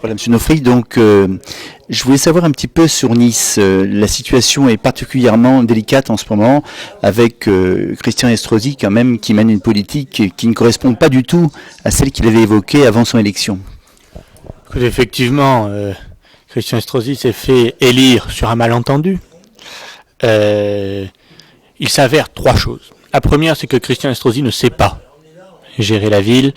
Voilà, Monsieur Nofri. Donc, je voulais savoir un petit peu sur Nice. La situation est particulièrement délicate en ce moment, avec Christian Estrosi, quand même, qui mène une politique qui ne correspond pas du tout à celle qu'il avait évoquée avant son élection. Écoute, effectivement, Christian Estrosi s'est fait élire sur un malentendu. Il s'avère trois choses. La première, c'est que Christian Estrosi ne sait pas gérer la ville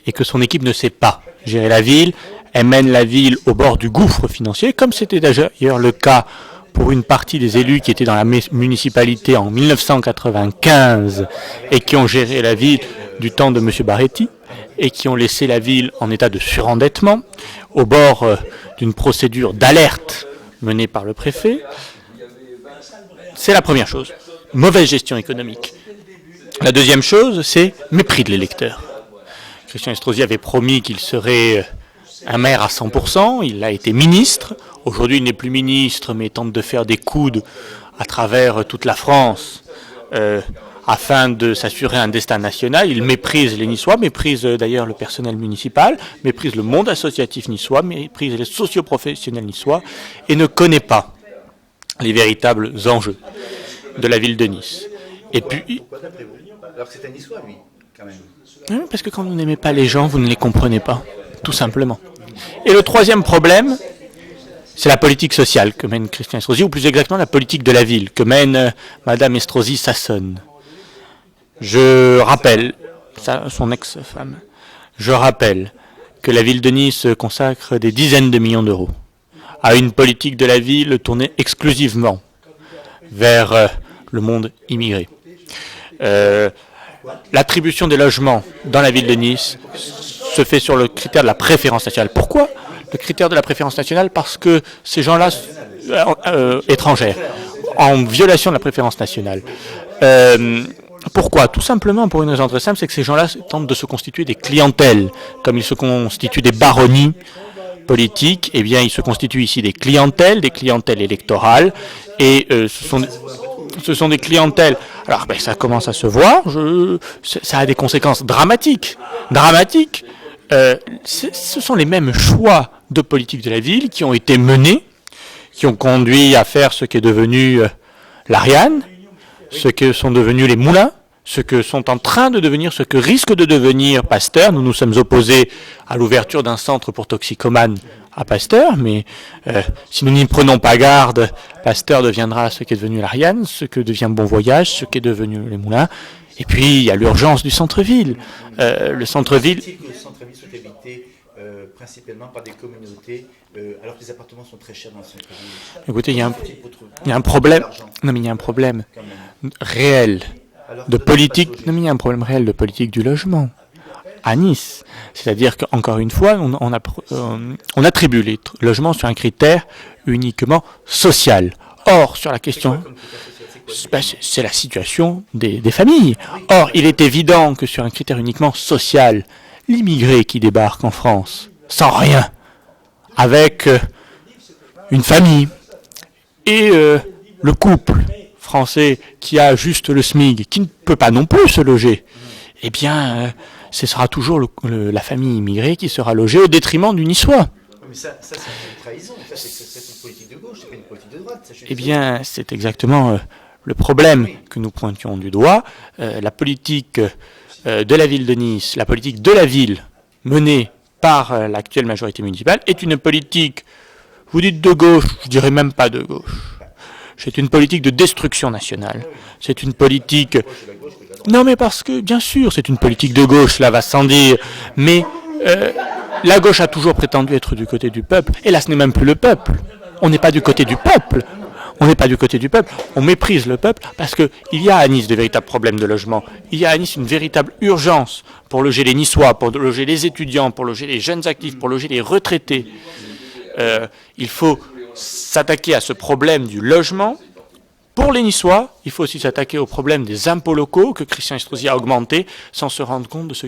et que son équipe ne sait pas gérer la ville. Elle mène la ville au bord du gouffre financier, comme c'était d'ailleurs le cas pour une partie des élus qui étaient dans la municipalité en 1995 et qui ont géré la ville du temps de M. Barretti et qui ont laissé la ville en état de surendettement, au bord d'une procédure d'alerte menée par le préfet. C'est la première chose. Mauvaise gestion économique. La deuxième chose, c'est mépris de l'électeur. Christian Estrosi avait promis qu'il serait un maire à 100%, il a été ministre. Aujourd'hui, il n'est plus ministre, mais tente de faire des coudes à travers toute la France afin de s'assurer un destin national. Il méprise les Niçois, méprise d'ailleurs le personnel municipal, méprise le monde associatif niçois, méprise les socioprofessionnels niçois et ne connaît pas les véritables enjeux de la ville de Nice. Et puis... Alors que c'est un Niçois, lui, quand même. Oui, parce que quand vous n'aimez pas les gens, vous ne les comprenez pas, tout simplement. Et le troisième problème, c'est la politique sociale que mène Christian Estrosi, ou plus exactement la politique de la ville que mène Madame Estrosi Sassonne. Je rappelle, son ex-femme, je rappelle que la ville de Nice consacre des dizaines de millions d'euros à une politique de la ville tournée exclusivement vers le monde immigré. L'attribution des logements dans la ville de Nice se fait sur le critère de la préférence nationale. Pourquoi le critère de la préférence nationale? Parce que ces gens-là, étrangères, en violation de la préférence nationale. Pourquoi? Tout simplement pour une raison très simple, c'est que ces gens-là tentent de se constituer des clientèles. Comme ils se constituent des baronnies politiques, eh bien ils se constituent ici des clientèles électorales, et ce sont des clientèles. Alors ça commence à se voir, ça a des conséquences dramatiques. Ce sont les mêmes choix de politique de la ville qui ont été menés, qui ont conduit à faire ce qui est devenu l'Ariane, ce que sont devenus les moulins, ce que sont en train de devenir, ce que risque de devenir Pasteur. Nous nous sommes opposés à l'ouverture d'un centre pour toxicomanes à Pasteur, mais si nous n'y prenons pas garde, Pasteur deviendra ce qu'est devenu l'Ariane, ce que devient Bon Voyage, ce qu'est devenu les moulins. Et puis il y a l'urgence du centre-ville. Le centre-ville... Le centre-ville soit habité principalement par des communautés, alors que les appartements sont très chers dans le centre-ville. Écoutez, il y a un problème. Non, mais il y a un problème réel de politique. Non, mais il y a un problème réel de politique du logement à Nice. C'est-à-dire qu'encore une fois, on attribue les logements sur un critère uniquement social. Or, sur la question, c'est la situation des familles. Or, il est évident que sur un critère uniquement social, l'immigré qui débarque en France, sans rien, avec une famille, et le couple français qui a juste le SMIC, qui ne peut pas non plus se loger, eh bien, ce sera toujours la famille immigrée qui sera logée au détriment du Niçois. Mais ça c'est une trahison. Ça, c'est une politique de gauche, c'est pas une politique de droite. Eh bien, c'est exactement le problème que nous pointions du doigt. La politique de la ville de Nice, la politique de la ville menée par l'actuelle majorité municipale est une politique, vous dites de gauche, je dirais même pas de gauche. C'est une politique de destruction nationale. C'est une politique... Non, mais parce que, bien sûr, c'est une politique de gauche, cela va sans dire. Mais la gauche a toujours prétendu être du côté du peuple. Et là, ce n'est même plus le peuple. On n'est pas du côté du peuple. On méprise le peuple parce qu'il y a à Nice de véritables problèmes de logement. Il y a à Nice une véritable urgence pour loger les Niçois, pour loger les étudiants, pour loger les jeunes actifs, pour loger les retraités. Il faut s'attaquer à ce problème du logement. Pour les Niçois, il faut aussi s'attaquer au problème des impôts locaux que Christian Estrosi a augmenté sans se rendre compte de ce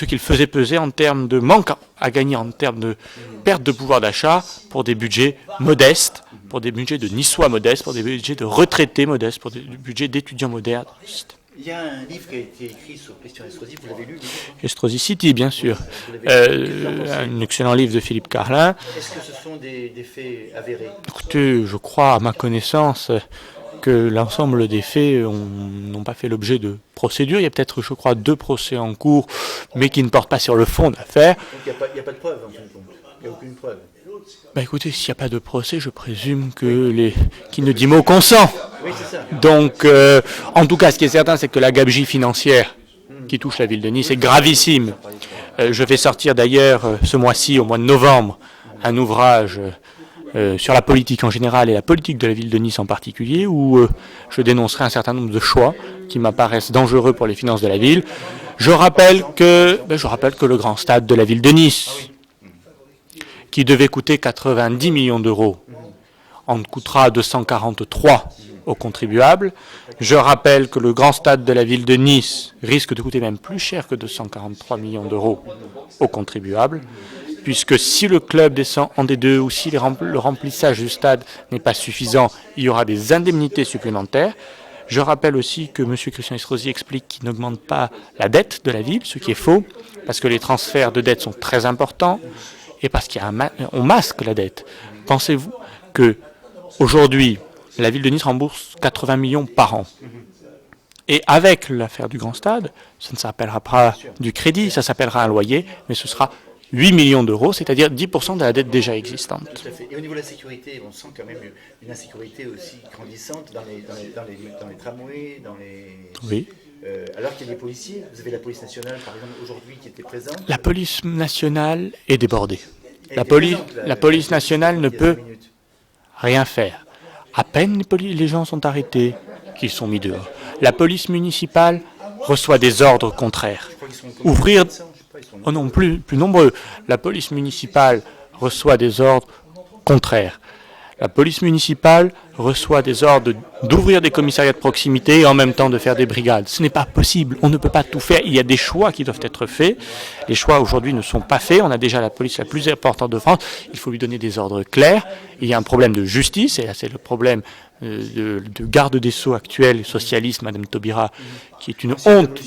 qu'il faisait peser en termes de manque à gagner, en termes de perte de pouvoir d'achat pour des budgets modestes, pour des budgets de Niçois modestes, pour des budgets de retraités modestes, pour des budgets d'étudiants modestes. Il y a un livre qui a été écrit sur Christian Estrosi, vous l'avez lu? Estrosi City, bien sûr. Un excellent livre de Philippe Carlin. Est-ce que ce sont des faits avérés? Écoutez, je crois, à ma connaissance, que l'ensemble des faits n'ont pas fait l'objet de procédures. Il y a peut-être, je crois, 2 procès en cours, mais qui ne portent pas sur le fond de l'affaire. Donc il n'y a pas de preuve, en fin de compte. Il n'y a aucune preuve. Bah écoutez, s'il n'y a pas de procès, je présume que qui ne dit mot consent. Oui, c'est ça. Donc, en tout cas, ce qui est certain, c'est que la gabegie financière qui touche la ville de Nice est gravissime. Je vais sortir d'ailleurs ce mois-ci, au mois de novembre, un ouvrage sur la politique en général et la politique de la ville de Nice en particulier, où je dénoncerai un certain nombre de choix qui m'apparaissent dangereux pour les finances de la ville. Je rappelle que le grand stade de la ville de Nice, qui devait coûter 90 millions d'euros, en coûtera 243 aux contribuables. Je rappelle que le grand stade de la ville de Nice risque de coûter même plus cher que 243 millions d'euros aux contribuables, puisque si le club descend en D2 ou si le remplissage du stade n'est pas suffisant, il y aura des indemnités supplémentaires. Je rappelle aussi que M. Christian Estrosi explique qu'il n'augmente pas la dette de la ville, ce qui est faux, parce que les transferts de dette sont très importants et parce qu'on masque la dette. Pensez-vous que aujourd'hui, la ville de Nice rembourse 80 millions par an. Et avec l'affaire du grand stade, ça ne s'appellera pas du crédit, ça s'appellera un loyer, mais ce sera 8 millions d'euros, c'est-à-dire 10% de la dette déjà existante. Tout à fait. Et au niveau de la sécurité, on sent quand même une insécurité aussi grandissante dans les tramways, dans les... Oui. Alors qu'il y a des policiers, vous avez la police nationale par exemple aujourd'hui qui était présente. La police nationale est débordée. La police nationale ne peut rien faire. À peine les gens sont arrêtés qu'ils sont mis dehors. La police municipale reçoit des ordres contraires. Ouvrir... Oh non, plus nombreux. La police municipale reçoit des ordres contraires. La police municipale reçoit des ordres d'ouvrir des commissariats de proximité et en même temps de faire des brigades. Ce n'est pas possible, on ne peut pas tout faire. Il y a des choix qui doivent être faits. Les choix aujourd'hui ne sont pas faits. On a déjà la police la plus importante de France. Il faut lui donner des ordres clairs. Il y a un problème de justice, et là c'est le problème de garde des Sceaux actuelle, socialiste, Madame Taubira, qui est une honte,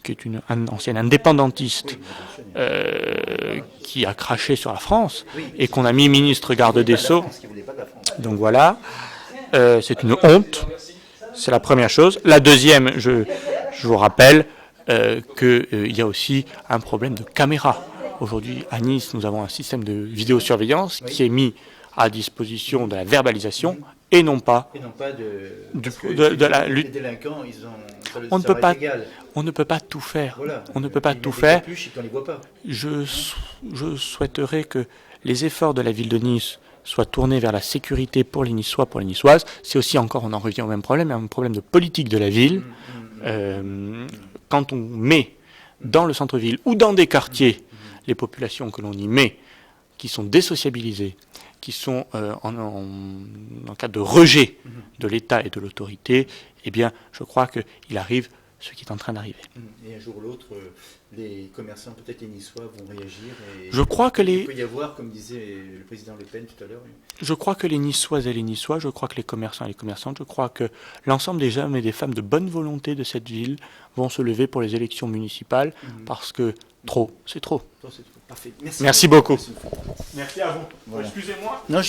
qui est une ancienne indépendantiste, qui a craché sur la France, et qu'on a mis ministre garde des Sceaux. Donc voilà, c'est une honte, c'est la première chose. La deuxième, je vous rappelle qu'il y a aussi un problème de caméra. Aujourd'hui, à Nice, nous avons un système de vidéosurveillance qui est mis à disposition de la verbalisation et non pas de la lutte. Les délinquants, On ne peut pas tout faire. Voilà. On ne peut pas tout faire. On les voit pas. Je souhaiterais que les efforts de la ville de Nice soient tournés vers la sécurité pour les Niçois, pour les Niçoises. C'est aussi encore, on en revient au même problème, un problème de politique de la ville. Quand on met dans le centre-ville ou dans des quartiers les populations que l'on y met, qui sont désociabilisées, qui sont en cas de rejet de l'État et de l'autorité, eh bien, je crois qu'il arrive ce qui est en train d'arriver. Et un jour ou l'autre, les commerçants, peut-être les Niçois, vont réagir. Et je crois que il peut y avoir, comme disait le président Le Pen tout à l'heure. Je crois que les Niçoises et les Niçois, je crois que les commerçants et les commerçantes, je crois que l'ensemble des hommes et des femmes de bonne volonté de cette ville vont se lever pour les élections municipales, parce que trop, c'est trop. C'est trop. Parfait. Merci beaucoup. Merci à vous. Voilà. Excusez-moi. Non,